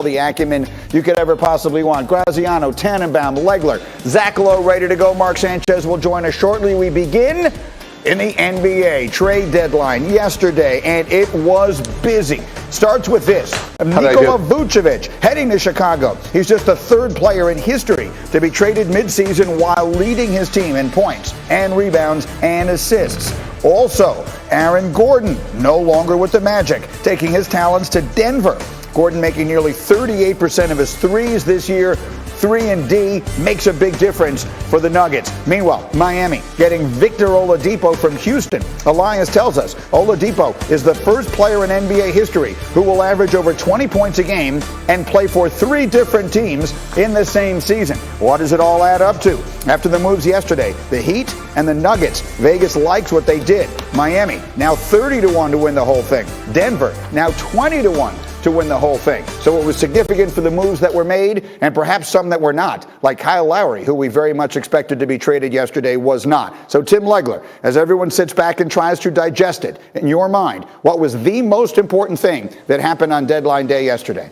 the acumen you could ever possibly want. Graziano, Tannenbaum, Legler, Zach Lowe ready to go. Mark Sanchez will join us shortly. We begin in the NBA trade deadline yesterday, and it was busy. Starts with this. Nikola Vucevic heading to Chicago. He's just the third player in history to be traded midseason while leading his team in points and rebounds and assists. Also, Aaron Gordon, no longer with the Magic, taking his talents to Denver. Gordon making nearly 38% of his threes this year. 3 and D makes a big difference for the Nuggets. Meanwhile, Miami getting Victor Oladipo from Houston. Elias tells us Oladipo is the first player in NBA history who will average over 20 points a game and play for 3 different teams in the same season. What does it all add up to? After the moves yesterday, the Heat and the Nuggets. Vegas likes what they did. Miami now 30-1 to win the whole thing. Denver now 20-1 to win the whole thing. So it was significant for the moves that were made and perhaps some that were not, like Kyle Lowry, who we very much expected to be traded yesterday, was not. So Tim Legler, as everyone sits back and tries to digest it, in your mind, what was the most important thing that happened on deadline day yesterday?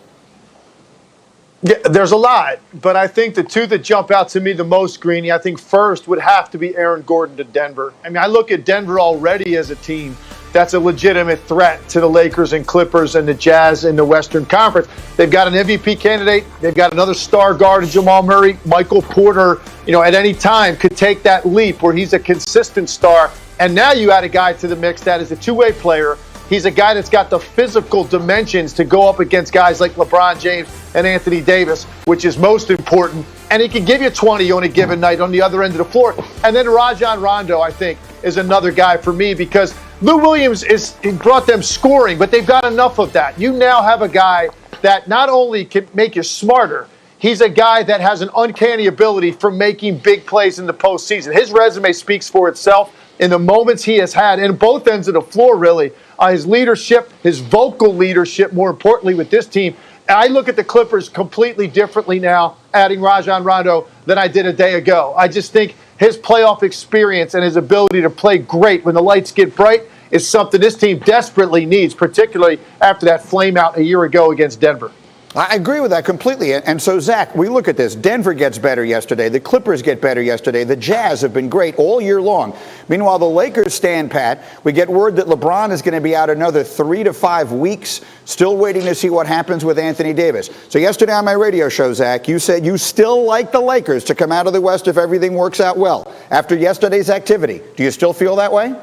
Yeah, there's a lot, but I think the two that jump out to me the most, Greeny, I think first would have to be Aaron Gordon to Denver. I mean, I look at Denver already as a team that's a legitimate threat to the Lakers and Clippers and the Jazz in the Western Conference. They've got an MVP candidate. They've got another star guard in Jamal Murray. Michael Porter, at any time could take that leap where he's a consistent star. And now you add a guy to the mix that is a two-way player. He's a guy that's got the physical dimensions to go up against guys like LeBron James and Anthony Davis, which is most important. And he can give you 20 on a given night on the other end of the floor. And then Rajon Rondo, I think, is another guy for me because Lou Williams he brought them scoring, but they've got enough of that. You now have a guy that not only can make you smarter, he's a guy that has an uncanny ability for making big plays in the postseason. His resume speaks for itself in the moments he has had, and both ends of the floor, really. His leadership, his vocal leadership, more importantly, with this team. I look at the Clippers completely differently now, adding Rajon Rondo, than I did a day ago. I just think his playoff experience and his ability to play great when the lights get bright is something this team desperately needs, particularly after that flame out a year ago against Denver. I agree with that completely. And so, Zach, we look at this. Denver gets better yesterday. The Clippers get better yesterday. The Jazz have been great all year long. Meanwhile, the Lakers stand pat. We get word that LeBron is going to be out another 3 to 5 weeks. Still waiting to see what happens with Anthony Davis. So yesterday on my radio show, Zach, you said you still like the Lakers to come out of the West if everything works out well. After yesterday's activity, do you still feel that way?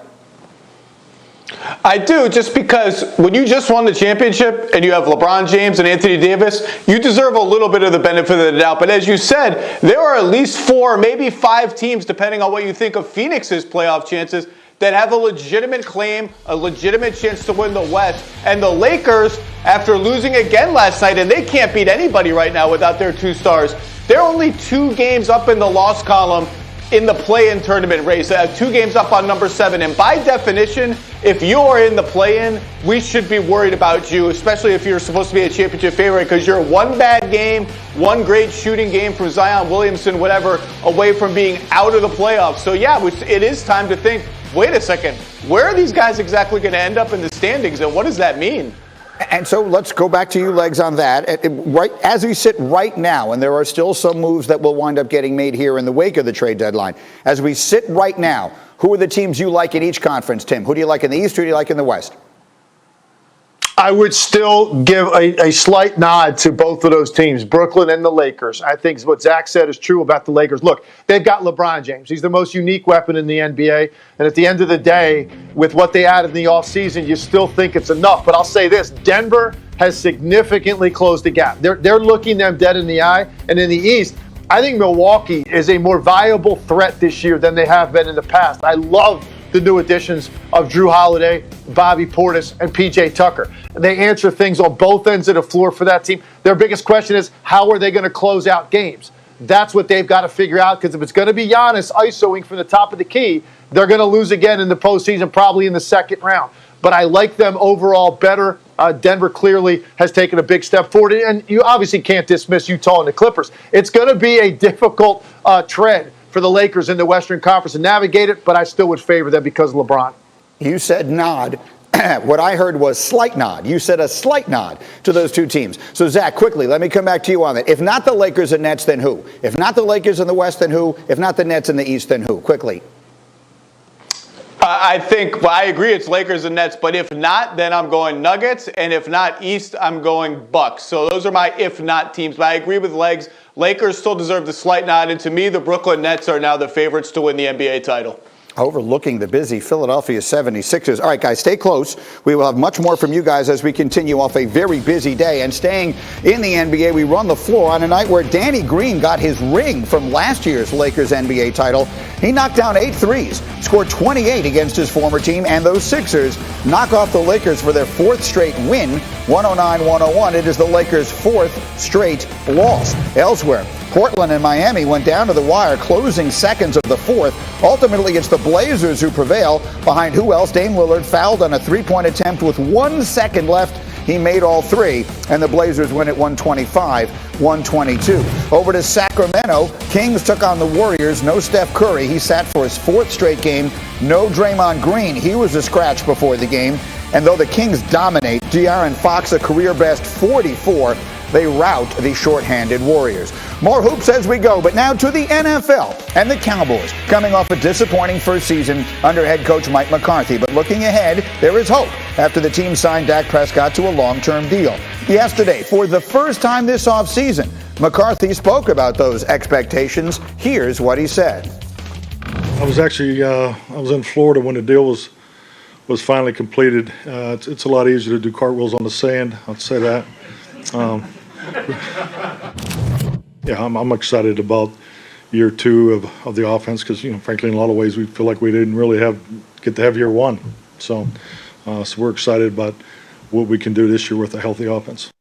I do, just because when you just won the championship and you have LeBron James and Anthony Davis, you deserve a little bit of the benefit of the doubt. But as you said, there are at least 4, maybe 5 teams, depending on what you think of Phoenix's playoff chances, that have a legitimate claim, a legitimate chance to win the West. And the Lakers, after losing again last night, and they can't beat anybody right now without their 2 stars, they're only 2 games up in the loss column in the play-in tournament race, 2 games up on number 7. And by definition, if you're in the play-in, we should be worried about you, especially if you're supposed to be a championship favorite, because you're 1 bad game, 1 great shooting game from Zion Williamson, whatever, away from being out of the playoffs. So yeah, it is time to think, wait a second, where are these guys exactly going to end up in the standings, and what does that mean? And so let's go back to you, Legs, on that. Right as we sit right now, and there are still some moves that will wind up getting made here in the wake of the trade deadline. As we sit right now, who are the teams you like in each conference, Tim? Who do you like in the East? Who do you like in the West? I would still give a slight nod to both of those teams, Brooklyn and the Lakers. I think what Zach said is true about the Lakers. Look, they've got LeBron James. He's the most unique weapon in the NBA. And at the end of the day, with what they added in the offseason, you still think it's enough. But I'll say this, Denver has significantly closed the gap. They're looking them dead in the eye. And in the East, I think Milwaukee is a more viable threat this year than they have been in the past. I love the new additions of Drew Holiday, Bobby Portis, and P.J. Tucker. They answer things on both ends of the floor for that team. Their biggest question is, how are they going to close out games? That's what they've got to figure out, because if it's going to be Giannis ISOing from the top of the key, they're going to lose again in the postseason, probably in the second round. But I like them overall better. Denver clearly has taken a big step forward. And you obviously can't dismiss Utah and the Clippers. It's going to be a difficult tread for the Lakers in the Western Conference to navigate it, but I still would favor them because of LeBron. You said nod. What I heard was slight nod. You said a slight nod to those two teams. So, Zach, quickly, let me come back to you on that. If not the Lakers and Nets, then who? If not the Lakers in the West, then who? If not the Nets in the East, then who? Quickly. I think, well, I agree it's Lakers and Nets, but if not, then I'm going Nuggets, and if not East, I'm going Bucks. So those are my if not teams, but I agree with Legs. Lakers still deserve the slight nod, and to me, the Brooklyn Nets are now the favorites to win the NBA title. Overlooking the busy Philadelphia 76ers. All right, guys, stay close. We will have much more from you guys as we continue off a very busy day. And staying in the NBA, we run the floor on a night where Danny Green got his ring from last year's Lakers NBA title. He knocked down 8 threes, scored 28 against his former team, and those Sixers knock off the Lakers for their 4th straight win, 109-101. It is the Lakers' 4th straight loss. Elsewhere, Portland and Miami went down to the wire, closing seconds of the 4th. Ultimately, it's the Blazers who prevail. Behind who else? Dame Lillard fouled on a 3-point attempt with 1 second left. He made all 3, and the Blazers win at 125-122. Over to Sacramento, Kings took on the Warriors. No Steph Curry. He sat for his 4th straight game. No Draymond Green. He was a scratch before the game. And though the Kings dominate, De'Aaron Fox a career-best 44, they rout the shorthanded Warriors. More hoops as we go, but now to the NFL and the Cowboys, coming off a disappointing first season under head coach Mike McCarthy. But looking ahead, there is hope after the team signed Dak Prescott to a long-term deal. Yesterday, for the first time this offseason, McCarthy spoke about those expectations. Here's what he said. I was in Florida when the deal was finally completed. It's a lot easier to do cartwheels on the sand, I'd say that. Yeah, I'm excited about year 2 of the offense because, frankly, in a lot of ways we feel like we didn't really get to have year 1. So we're excited about what we can do this year with a healthy offense.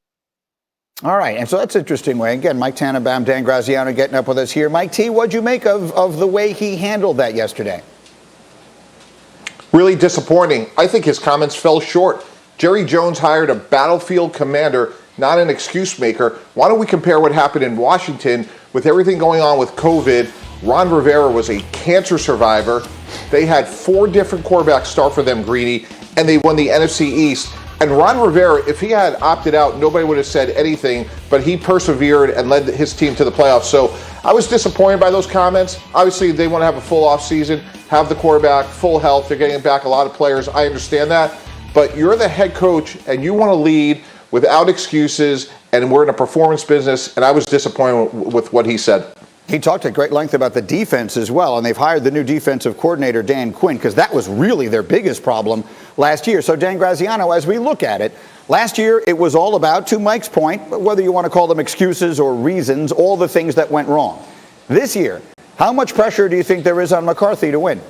All right, and so that's an interesting way. Again, Mike Tannenbaum, Dan Graziano getting up with us here. Mike T, what'd you make of the way he handled that yesterday? Really disappointing. I think his comments fell short. Jerry Jones hired a battlefield commander, not an excuse maker. Why don't we compare what happened in Washington with everything going on with COVID? Ron Rivera was a cancer survivor. They had 4 different quarterbacks start for them, Greeny, and they won the NFC East. And Ron Rivera, if he had opted out, nobody would have said anything, but he persevered and led his team to the playoffs. So I was disappointed by those comments. Obviously, they want to have a full offseason, have the quarterback, full health. They're getting back a lot of players. I understand that. But you're the head coach, and you want to lead without excuses, and we're in a performance business, and I was disappointed with what he said. He talked at great length about the defense as well, and they've hired the new defensive coordinator, Dan Quinn, because that was really their biggest problem last year. So, Dan Graziano, as we look at it, last year it was all about, to Mike's point, whether you want to call them excuses or reasons, all the things that went wrong. This year, how much pressure do you think there is on McCarthy to win?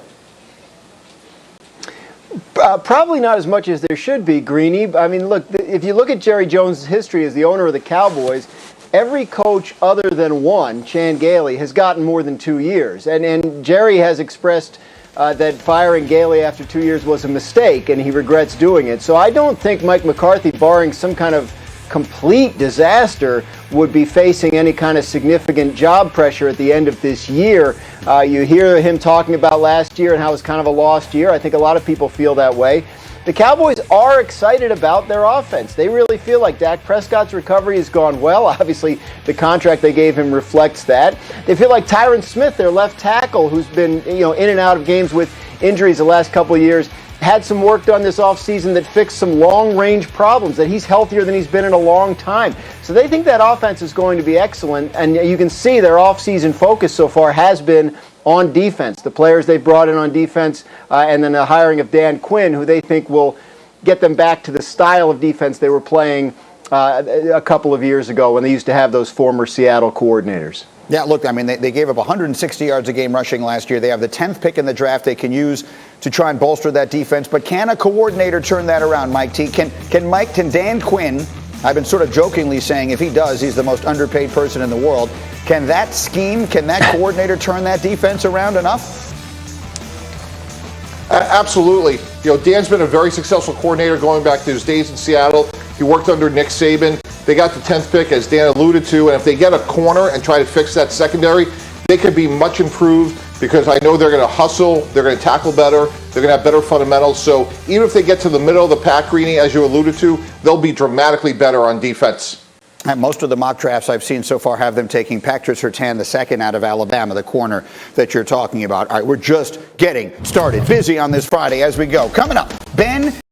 Probably not as much as there should be, Greeny. I mean, look, if you look at Jerry Jones' history as the owner of the Cowboys, every coach other than one, Chan Gailey, has gotten more than 2 years. And Jerry has expressed that firing Gailey after 2 years was a mistake, and he regrets doing it. So I don't think Mike McCarthy, barring some kind of complete disaster, would be facing any kind of significant job pressure at the end of this year. You hear him talking about last year and how it was kind of a lost year. I think a lot of people feel that way. The Cowboys are excited about their offense. They really feel like Dak Prescott's recovery has gone well. Obviously, the contract they gave him reflects that. They feel like Tyron Smith, their left tackle, who's been in and out of games with injuries the last couple of years, had some work done this offseason that fixed some long-range problems, that he's healthier than he's been in a long time. So they think that offense is going to be excellent, and you can see their offseason focus so far has been on defense. The players they've brought in on defense, and then the hiring of Dan Quinn, who they think will get them back to the style of defense they were playing a couple of years ago when they used to have those former Seattle coordinators. Yeah, look, I mean, they gave up 160 yards a game rushing last year. They have the 10th pick in the draft they can use to try and bolster that defense. But can a coordinator turn that around, Mike T? Can Dan Quinn, I've been sort of jokingly saying if he does, he's the most underpaid person in the world. Can that scheme, can that coordinator turn that defense around enough? Absolutely. Dan's been a very successful coordinator going back to his days in Seattle. He worked under Nick Saban. They got the 10th pick, as Dan alluded to, and if they get a corner and try to fix that secondary, they could be much improved because I know they're going to hustle, they're going to tackle better, they're going to have better fundamentals. So even if they get to the middle of the pack, Greeny, as you alluded to, they'll be dramatically better on defense. And most of the mock drafts I've seen so far have them taking Patrick Surtain, the second out of Alabama, the corner that you're talking about. All right, we're just getting started. Busy on this Friday as we go. Coming up, Ben